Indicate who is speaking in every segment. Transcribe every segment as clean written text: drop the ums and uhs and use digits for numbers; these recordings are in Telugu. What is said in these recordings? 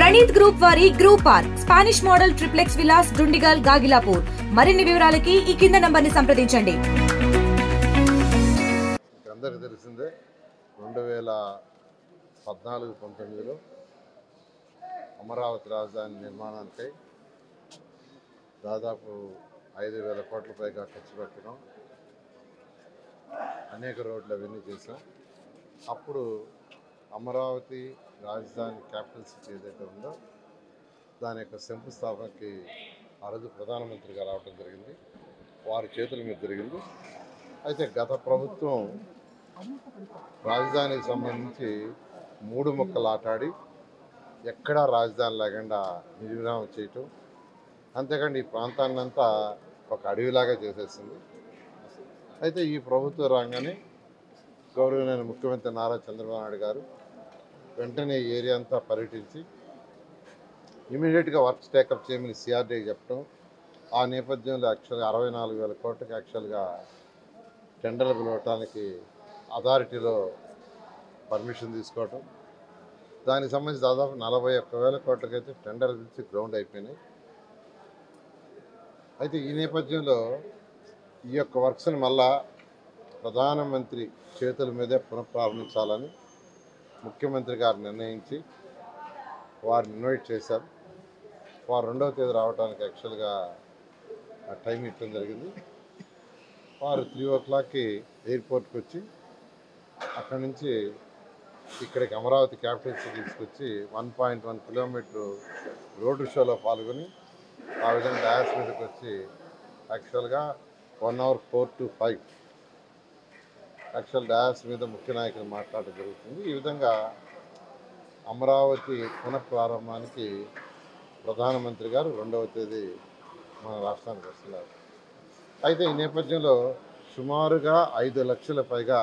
Speaker 1: ప్రణీత్ గ్రూప్ వారి group park Spanish model triplex Vilas Dundigal Gagillapur. మరిన్ని వివరాలకి ఈ కింద నంబర్ని సంప్రదించండి.
Speaker 2: అందరికీ తెలిసిందే 2014-19లో అమరావతి రాజధాని నిర్మాణానికి దాదాపు 5,000 కోట్ల పైగా ఖర్చు పెట్టడం, అనేక రోడ్లు అవన్నీ చేశాం. అప్పుడు అమరావతి రాజధాని క్యాపిటల్ సిటీ ఏదైతే ఉందో దాని యొక్క శంకుస్థాపనకి ఆ రోజు ప్రధానమంత్రిగా రావడం జరిగింది. వారి చేతుల మీద జరిగింది. అయితే గత ప్రభుత్వం రాజధానికి సంబంధించి 3 ముక్కలు ఆటాడి ఎక్కడా రాజధాని లేకుండా నిర్విరామం చేయటం, అంతేకాండి ఈ ప్రాంతాన్నంతా ఒక అడవిలాగా చేసేసింది. అయితే ఈ ప్రభుత్వం రాగానే గౌరవనీయ ముఖ్యమంత్రి నారా చంద్రబాబు నాయుడు గారు వెంటనే ఈ ఏరియా అంతా పర్యటించి ఇమీడియట్గా వర్క్స్ టేకప్ చేయమని సిఆర్డీకి చెప్పడం, ఆ నేపథ్యంలో యాక్చువల్గా 64,000 కోట్లకి యాక్చువల్గా టెండర్లు పిలవటానికి అథారిటీలో పర్మిషన్ తీసుకోవటం, దానికి సంబంధించి దాదాపు 41,000 కోట్లకైతే టెండర్లు పిలిచి గ్రౌండ్ అయిపోయినాయి. అయితే ఈ నేపథ్యంలో ఈ యొక్క వర్క్స్ని మళ్ళా ప్రధానమంత్రి చేతుల మీదే పునఃప్రారంభించాలని ముఖ్యమంత్రి గారు నిర్ణయించి వారిని ఇన్వైట్ చేశారు. వారు 2వ తేదీ రావడానికి యాక్చువల్గా టైం ఇవ్వడం జరిగింది. వారు 3 o'clockకి ఎయిర్పోర్ట్కి వచ్చి అక్కడి నుంచి ఇక్కడికి అమరావతి క్యాపిటల్ సిటీ తీసుకొచ్చి 1.1 కిలోమీటర్ రోడ్డు షోలో పాల్గొని ఆ విధంగా డయాస్ మీదకి వచ్చి యాక్చువల్గా 1 hour 4 to 5 యాక్చువల్ డయాస్ మీద ముఖ్య నాయకులు మాట్లాడడం జరుగుతుంది. ఈ విధంగా అమరావతి పునఃప్రారంభానికి ప్రధానమంత్రి గారు 2వ తేదీ మన రాష్ట్రానికి వస్తున్నారు. అయితే ఈ నేపథ్యంలో సుమారుగా 5 లక్షల పైగా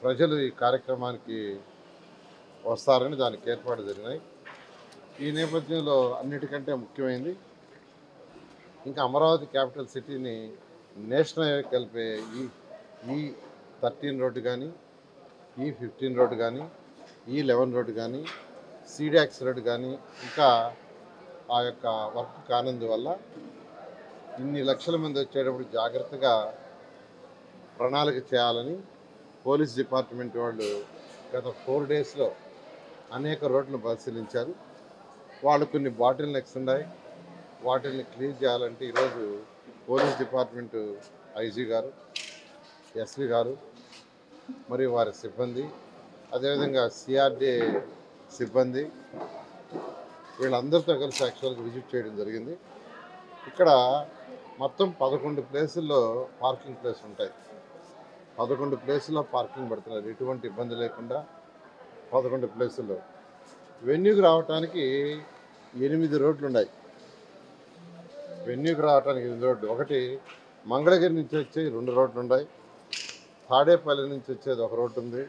Speaker 2: ప్రజలు ఈ కార్యక్రమానికి వస్తారని దానికి ఏర్పాటు జరిగినాయి. ఈ నేపథ్యంలో అన్నిటికంటే ముఖ్యమైనది ఇంకా అమరావతి క్యాపిటల్ సిటీని నేషనల్ హైవే కలిపే ఈ 13 రోడ్డు కానీ, ఈ 15 రోడ్డు కానీ, ఈ 11 రోడ్డు కానీ, సీడాక్స్ రోడ్డు కానీ ఇంకా ఆ యొక్క వర్క్ కానందువల్ల ఇన్ని లక్షల మంది వచ్చేటప్పుడు జాగ్రత్తగా ప్రణాళిక చేయాలని పోలీస్ డిపార్ట్మెంట్ వాళ్ళు గత 4 daysలో అనేక రోడ్లను పరిశీలించారు. వాళ్ళు కొన్ని బాటిల్ నెక్స్ ఉన్నాయి, వాటిని క్లియర్ చేయాలంటే ఈరోజు పోలీస్ డిపార్ట్మెంటు ఐజీ గారు, ఎస్పీ గారు మరియు వారి సిబ్బంది, అదేవిధంగా సిఆర్డీఏ సిబ్బంది వీళ్ళందరితో కలిసి యాక్చువల్గా విజిట్ చేయడం జరిగింది. ఇక్కడ మొత్తం 11 ప్లేసుల్లో పార్కింగ్ ప్లేస్ ఉంటాయి. 11 ప్లేసుల్లో పార్కింగ్ పెడుతున్నారు, ఎటువంటి ఇబ్బంది లేకుండా 11 ప్లేసుల్లో. వెన్యూకి రావడానికి 8 రోడ్లు ఉన్నాయి. వెన్యూకి రావడానికి 8 రోడ్లు. ఒకటి మంగళగిరి నుంచి వచ్చే 2 రోడ్లు ఉన్నాయి, తాడేపల్లి నుంచి వచ్చేది 1 రోడ్డు ఉంది,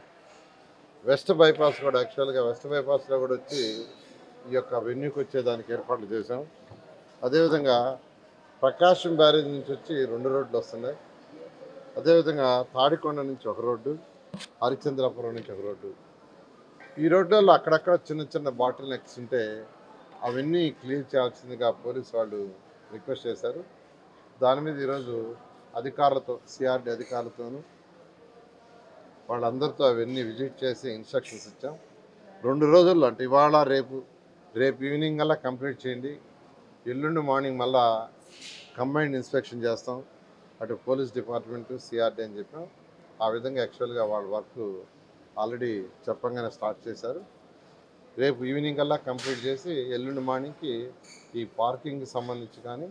Speaker 2: వెస్ట్ బైపాస్ కూడా యాక్చువల్గా వెస్ట్ బైపాస్లో కూడా వచ్చి ఈ యొక్క వెన్యూకి వచ్చేదానికి ఏర్పాట్లు చేశాం. అదేవిధంగా ప్రకాశం బ్యారేజ్ నుంచి వచ్చి 2 రోడ్లు వస్తున్నాయి. అదేవిధంగా తాడికొండ నుంచి 1 రోడ్డు, హరిచంద్రాపురం నుంచి 1 రోడ్డు. ఈ రోడ్లలో అక్కడక్కడ చిన్న చిన్న బాటిల్ నెక్స్ ఉంటే అవన్నీ క్లియర్ చేయాల్సిందిగా పోలీసు వాళ్ళు రిక్వెస్ట్ చేశారు. దాని మీద ఈరోజు అధికారులతో, సిఆర్డీ అధికారులతోనూ వాళ్ళందరితో అవన్నీ విజిట్ చేసి ఇన్స్ట్రక్షన్స్ ఇచ్చాం. 2 రోజుల్లో అంటే ఇవాళ రేపు ఈవినింగ్ అలా కంప్లీట్ చేయండి, ఎల్లుండి మార్నింగ్ మళ్ళా కంబైన్డ్ ఇన్స్పెక్షన్ చేస్తాం అటు పోలీస్ డిపార్ట్మెంటు సిఆర్డీ అని చెప్పాం. ఆ విధంగా యాక్చువల్గా వాళ్ళ వర్క్ ఆల్రెడీ చెప్పంగానే స్టార్ట్ చేశారు. రేపు ఈవినింగ్ అలా కంప్లీట్ చేసి ఎల్లుండి మార్నింగ్కి ఈ పార్కింగ్కి సంబంధించి కానీ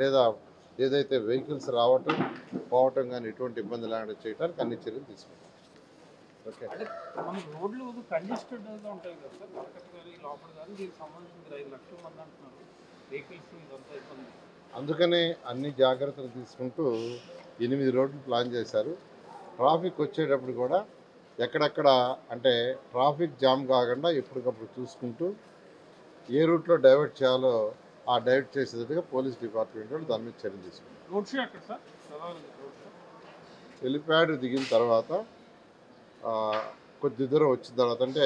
Speaker 2: లేదా ఏదైతే వెహికల్స్ రావటం పోవటం కానీ ఎటువంటి ఇబ్బంది లేకుండా చేయడానికి అన్ని చర్యలు తీసుకుంటాం. ఓకే,
Speaker 3: రోడ్లు కంజెస్టెడ్గా ఉంటాయి కదా సార్, మార్కెట్ కానీ లోపల కానీ దీనికి సంబంధించి 5 లక్షల మంది అంటున్నారు వెహికల్స్, ఇదంతా ఇబ్బంది.
Speaker 2: అందుకనే అన్ని జాగ్రత్తలు తీసుకుంటూ 8 రోడ్లు ప్లాన్ చేశారు. ట్రాఫిక్ వచ్చేటప్పుడు కూడా ఎక్కడెక్కడ అంటే ట్రాఫిక్ జామ్ కాకుండా ఎప్పటికప్పుడు చూసుకుంటూ ఏ రూట్లో డైవర్ట్ చేయాలో ఆ డైవర్ట్ చేసేటట్టుగా పోలీస్ డిపార్ట్మెంట్ వాళ్ళు దాని మీద చర్యలు తీసుకుంటారు.
Speaker 3: రోడ్ షో ఎక్కడ సార్?
Speaker 2: హెలిప్యాడ్ దిగిన తర్వాత కొద్ది దూరం వచ్చిన తర్వాత అంటే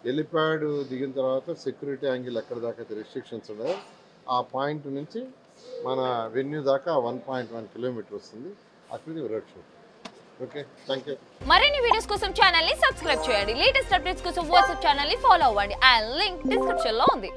Speaker 2: హెలిప్యాడ్ దిగిన తర్వాత సెక్యూరిటీ యాంగిల్ ఎక్కడ దాకా అయితే రెస్ట్రిక్షన్స్ ఉన్నాయో ఆ పాయింట్ నుంచి మన వెన్యూ దాకా 1.1 కిలోమీటర్ వస్తుంది. అక్కడికి వెళ్ళచ్చు. Okay, thank you.
Speaker 4: మరిన్ని వీడియోస్ కోసం ఛానల్ ని సబ్స్క్రైబ్ చేయండి. లేటెస్ట్ అప్డేట్స్ కోసం వాట్సాప్ ఛానల్ ని ఫాలో అవ్వండి. అండ్ లింక్ డిస్క్రిప్షన్ లో ఉంది.